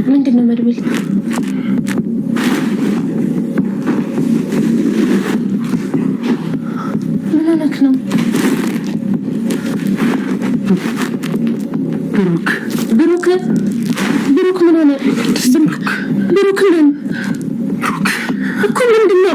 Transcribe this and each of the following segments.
ምንድነው መድብል? ምን ሆነክ ነው? ብሩክ ምን ሆነ? ብሩክ ምን እኮ ምንድነው?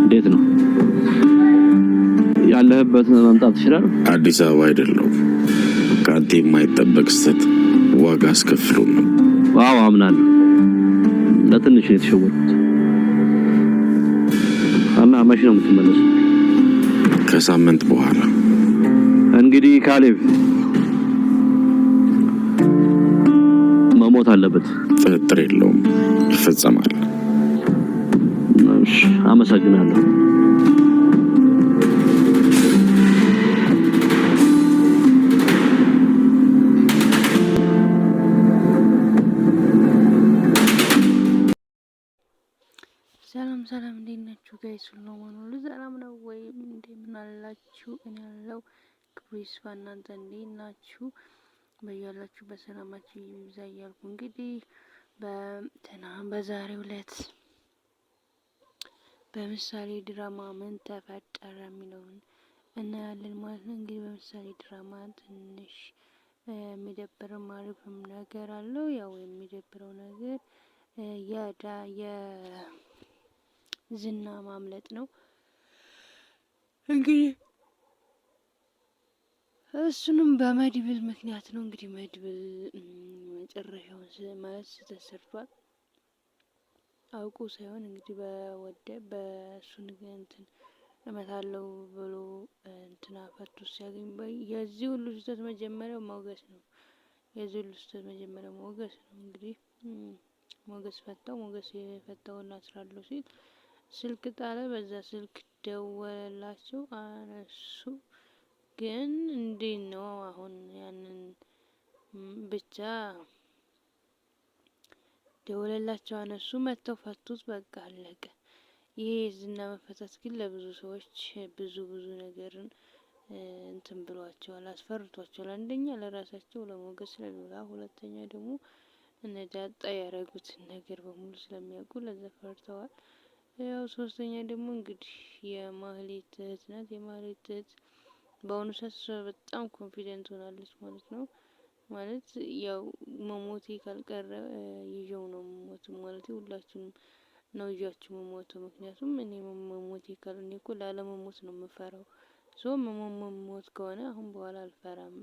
እንዴት ነው ያለህበት? መምጣት ይችላል? አዲስ አበባ አይደለም። ካንተ የማይጠበቅ ስህተት ዋጋ አስከፍሎን ነው። ዋው አምናለሁ። ለትንሽ የተሸወርኩት እና መቼ ነው የምትመለሰው? ከሳምንት በኋላ። እንግዲህ ካሌብ መሞት አለበት። ጥርጥር የለውም፣ ይፈጸማል። አመሰግናለሁ። ሰላም እንዴት ናችሁ ጋይስ? ሁሉ ሰላም ነው ወይ? እንደምን አላችሁ? እኔ ያለው ክብሩ ይስፋ። እናንተ እንዴት ናችሁ? በያላችሁ በሰላማችሁ ይብዛ እያልኩ እንግዲህ በዛሬው ዕለት በምሳሌ ድራማ ምን ተፈጠረ የሚለውን እናያለን ማለት ነው። እንግዲህ በምሳሌ ድራማ ትንሽ የሚደብርም አሪፍም ነገር አለው። ያው የሚደብረው ነገር የዝና ማምለጥ ነው። እንግዲህ እሱንም በመድብል ምክንያት ነው። እንግዲህ መድብል መጨረሻውን ማለት ተሰርቷል። አውቁ ሳይሆን እንግዲህ በእሱን እንትን እመታለሁ ብሎ እንትና ፈቶ ሲያገኝ የዚህ ሁሉ ስህተት መጀመሪያው ሞገስ ነው። እንግዲህ ሞገስ ፈታው። ሞገስ የፈታውና አስራለሁ ሲል ስልክ ጣለ። በዛ ስልክ ደወለላቸው፣ አነሱ። ግን እንዴት ነው አሁን ያንን ብቻ ደወለላቸው፣ አነሱ፣ መተው ፈቱት። በቃ አለቀ። ይሄ ዝና መፈታት ግን ለብዙ ሰዎች ብዙ ነገርን እንትን ብሏቸዋል፣ አስፈርቷቸዋል። አንደኛ ለራሳቸው ለሞገስ ስለሚውላ፣ ሁለተኛ ደግሞ እነዳጣ ያረጉትን ነገር በሙሉ ስለሚያውቁ ለዛ ፈርተዋል። ያው ሶስተኛ ደግሞ እንግዲህ የማህሌት እህት ናት። የማህሌት እህት በአሁኑ ሰዓት በጣም ኮንፊደንት ሆናለች ማለት ነው። ማለት ያው መሞቴ ካልቀረ ይዤው ነው መሞት ማለት ሁላችንም ነው ይዣችሁ መሞት። ምክንያቱም እኔ መሞቴ ካልኔ እኮ ላለመሞት ነው የምፈራው። መሞት ከሆነ አሁን በኋላ አልፈራም።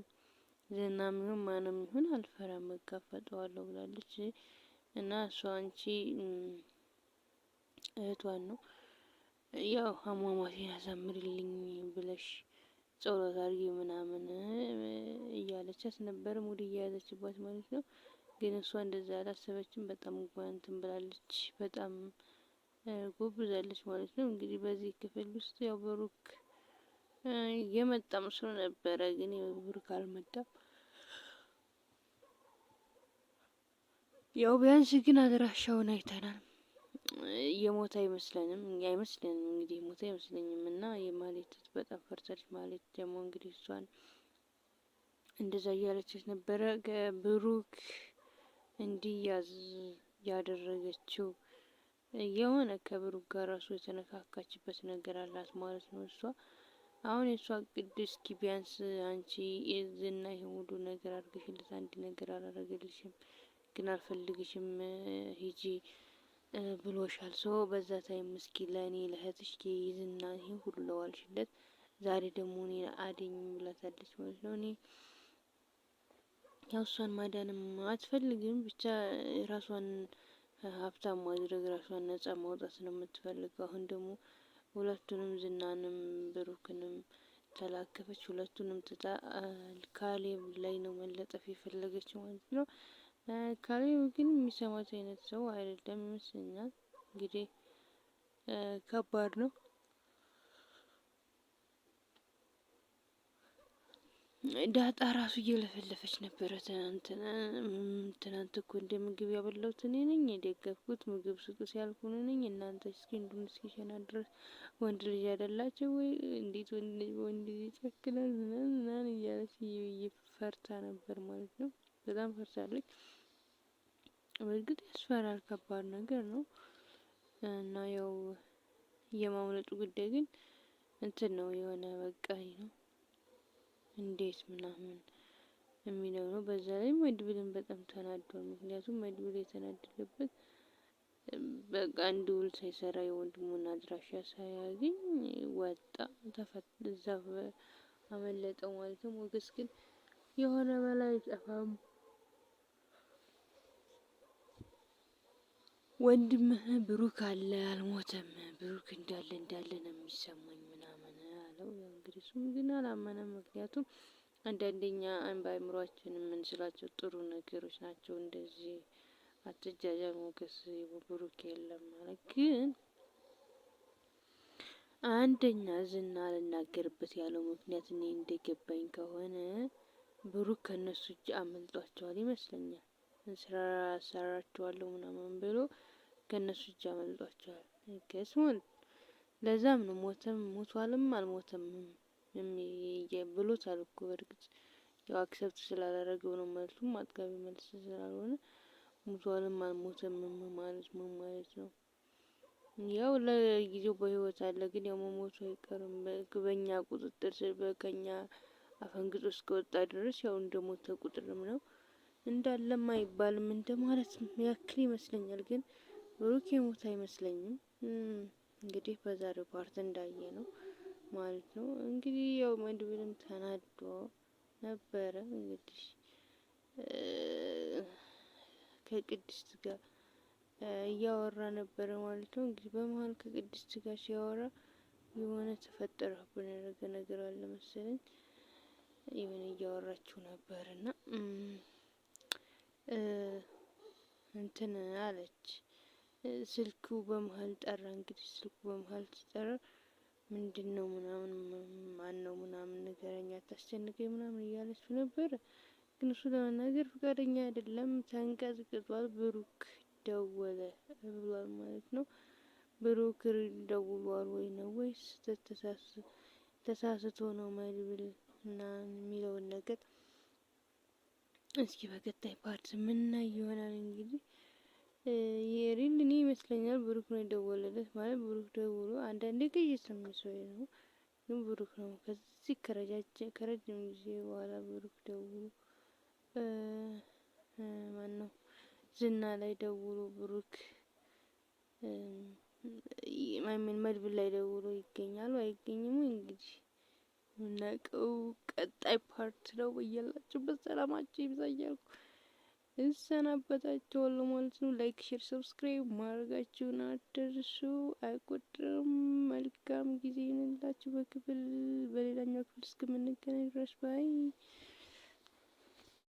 ዝናም ይሁን ማንም ይሁን አልፈራም፣ እጋፈጠዋለሁ ብላለች። እና እሷ አንቺ እህቷን ነው ያው አሟሟቴን አሳምሪልኝ ብለሽ ጸሎት አድርጊ ምናምን እያለቻት ነበር፣ ሙድ እየያዘችባት ማለት ነው። ግን እሷ እንደዛ አላሰበችም። በጣም እንትን ብላለች፣ በጣም ጎብዛለች ማለት ነው። እንግዲህ በዚህ ክፍል ውስጥ ያው ብሩክ የመጣ መስሎ ነበረ፣ ግን ብሩክ አልመጣም። ያው ቢያንስ ግን አድራሻውን አይተናል። የሞተ አይመስለንም እንግዲህ የሞተ አይመስለኝም። እና የማህሌት በጣም ፈርታለች። ማህሌት ደግሞ እንግዲህ እሷን እንደዛ እያለችት ነበረ። ብሩክ እንዲያዝ ያደረገችው የሆነ ከብሩክ ጋር ራሱ የተነካካችበት ነገር አላት ማለት ነው። እሷ አሁን የእሷ ቅድ እስኪ ቢያንስ አንቺ ዝና ይሄ ሁሉ ነገር አድርገሽለት አንድ ነገር አላረገልሽም፣ ግን አልፈልግሽም ሂጂ ብሎሻል። በዛ ታይም እስኪ ለእኔ ለእህትሽ ዝና ይሄ ሁሉ ለዋልሽለት ዛሬ ደግሞ እኔ አደኝ ብላታለች ማለት ነው። እኔ ያው እሷን ማዳንም አትፈልግም፣ ብቻ ራሷን ሀብታም ማድረግ ራሷን ነጻ ማውጣት ነው የምትፈልገው። አሁን ደግሞ ሁለቱንም ዝናንም ብሩክንም ተላከፈች። ሁለቱንም ትታ ካሌብ ላይ ነው መለጠፍ የፈለገች ማለት ነው። ካሌብ ግን የሚሰማት አይነት ሰው አይደለም ይመስለኛል። እንግዲህ ከባድ ነው። ዳጣ ራሱ እየለፈለፈች ነበረ። ትናንት እኮ እንደ ምግብ ያበላሁት እኔ ነኝ የደገፍኩት፣ ምግብ ስጡ ሲያልኩ እኔ ነኝ። እናንተ እስኪ እንዱን እስኪሸና ድረስ ወንድ ልጅ አይደላችሁ ወይ? እንዴት ወንድ ልጅ ይጨክናል? ምናምን እያለች እየፈርታ ነበር ማለት ነው። በጣም ፈርታለች። በእርግጥ ያስፈራል፣ ከባድ ነገር ነው እና ያው የማምለጡ ጉዳይ ግን እንትን ነው የሆነ በቃኝ ነው እንዴት ምናምን የሚለው ነው። በዛ ላይ መድብልን በጣም ተናዷል። ምክንያቱም መድብል የተናደደበት በቃ እንዲውል ሳይሰራ የወንድሙን አድራሻ ሳያገኝ ወጣ፣ እዛ አመለጠው ማለት ነው። ሞገስ ግን የሆነ በላይ አይጠፋም፣ ወንድምህ ብሩክ አለ አልሞተም፣ ብሩክ እንዳለ ነው የሚሰማኝ ምናምን አለው። እንግዲህ እሱም ግን አላመነም። ምክንያቱም አንዳንደኛ በአእምሯችን የምንስላቸው ጥሩ ነገሮች ናቸው። እንደዚህ አትጃጃል ሞገስ ብሩክ የለም ማለት ግን አንደኛ ዝና ልናገርበት ያለው ምክንያት እኔ እንደገባኝ ከሆነ ብሩክ ከነሱ እጅ አመልጧቸዋል ይመስለኛል። ስራ ሰራቸዋለሁ ምናምን ብሎ ከነሱ እጅ አመልጧቸዋል። ገስ ማለት ለዛም ነው ሞቷልም አልሞተም ብሎታል እኮ። በእርግጥ ያው አክሰፕት ስላላረገው ነው መልሱም አጥጋቢ መልስ ስላልሆነ ሞቷልም አልሞተም ማለት ምን ማለት ነው? ያው ለጊዜው በህይወት አለ፣ ግን ያው መሞቱ አይቀርም። በኛ ቁጥጥር ስር በከኛ አፈንግጦ እስከወጣ ድረስ ያው እንደሞተ ቁጥርም ነው እንዳለም አይባልም እንደማለት ያክል ይመስለኛል። ግን ብሩክ የሞተ አይመስለኝም። እንግዲህ በዛሬው ፓርት እንዳየ ነው ማለት ነው። እንግዲህ ያው መድብልም ተናዶ ነበረ። እንግዲህ ከቅድስት ጋር እያወራ ነበረ ማለት ነው። እንግዲህ በመሀል ከቅድስት ጋር ሲያወራ የሆነ ተፈጠረብን ያደረገ ነገር አለ መሰለኝ። የሆነ እያወራችሁ ነበርና እንትን አለች። ስልኩ በመሀል ጠራ። እንግዲህ ስልኩ በመሀል ሲጠራ ምንድነው ምናምን ማን ነው ምናምን ንገረኝ፣ አታስጨንቀኝ ምናምን እያለችው ነበረ። ግን እሱ ለመናገር ፈቃደኛ አይደለም፣ ተንቀዝቅዟል። ብሩክ ደወለ ብሏል ማለት ነው። ብሩክ ደውሏል ወይ ነው ወይስ ተሳስቶ ነው መድብል እና የሚለውን ነገር እስኪ በቀጣይ ፓርት ምናይ ይሆናል። እንግዲህ የሪል እኔ ይመስለኛል ብሩክ ነው የደወለለት ማለት ብሩክ ደውሎ አንዳንዴ ቅይስ የሚሰው ነው፣ ግን ብሩክ ነው ከዚህ ከረጅም ጊዜ በኋላ ብሩክ ደውሎ ማን ነው ዝና ላይ ደውሎ ብሩክ ማይምን መድብል ላይ ደውሎ ይገኛል አይገኝም እንግዲህ ምናቀው ቀጣይ ፓርት ነው። በያላችሁበት ሰላማችሁ ይብዛ እያልኩ እሰናበታችኋለሁ ማለት ነው። ላይክ፣ ሼር፣ ሰብስክራይብ ማድረጋችሁን አትርሱ። አይቆጥርም። መልካም ጊዜ ይሁንላችሁ። በሌላኛው ክፍል እስከምንገናኝ ድረስ ባይ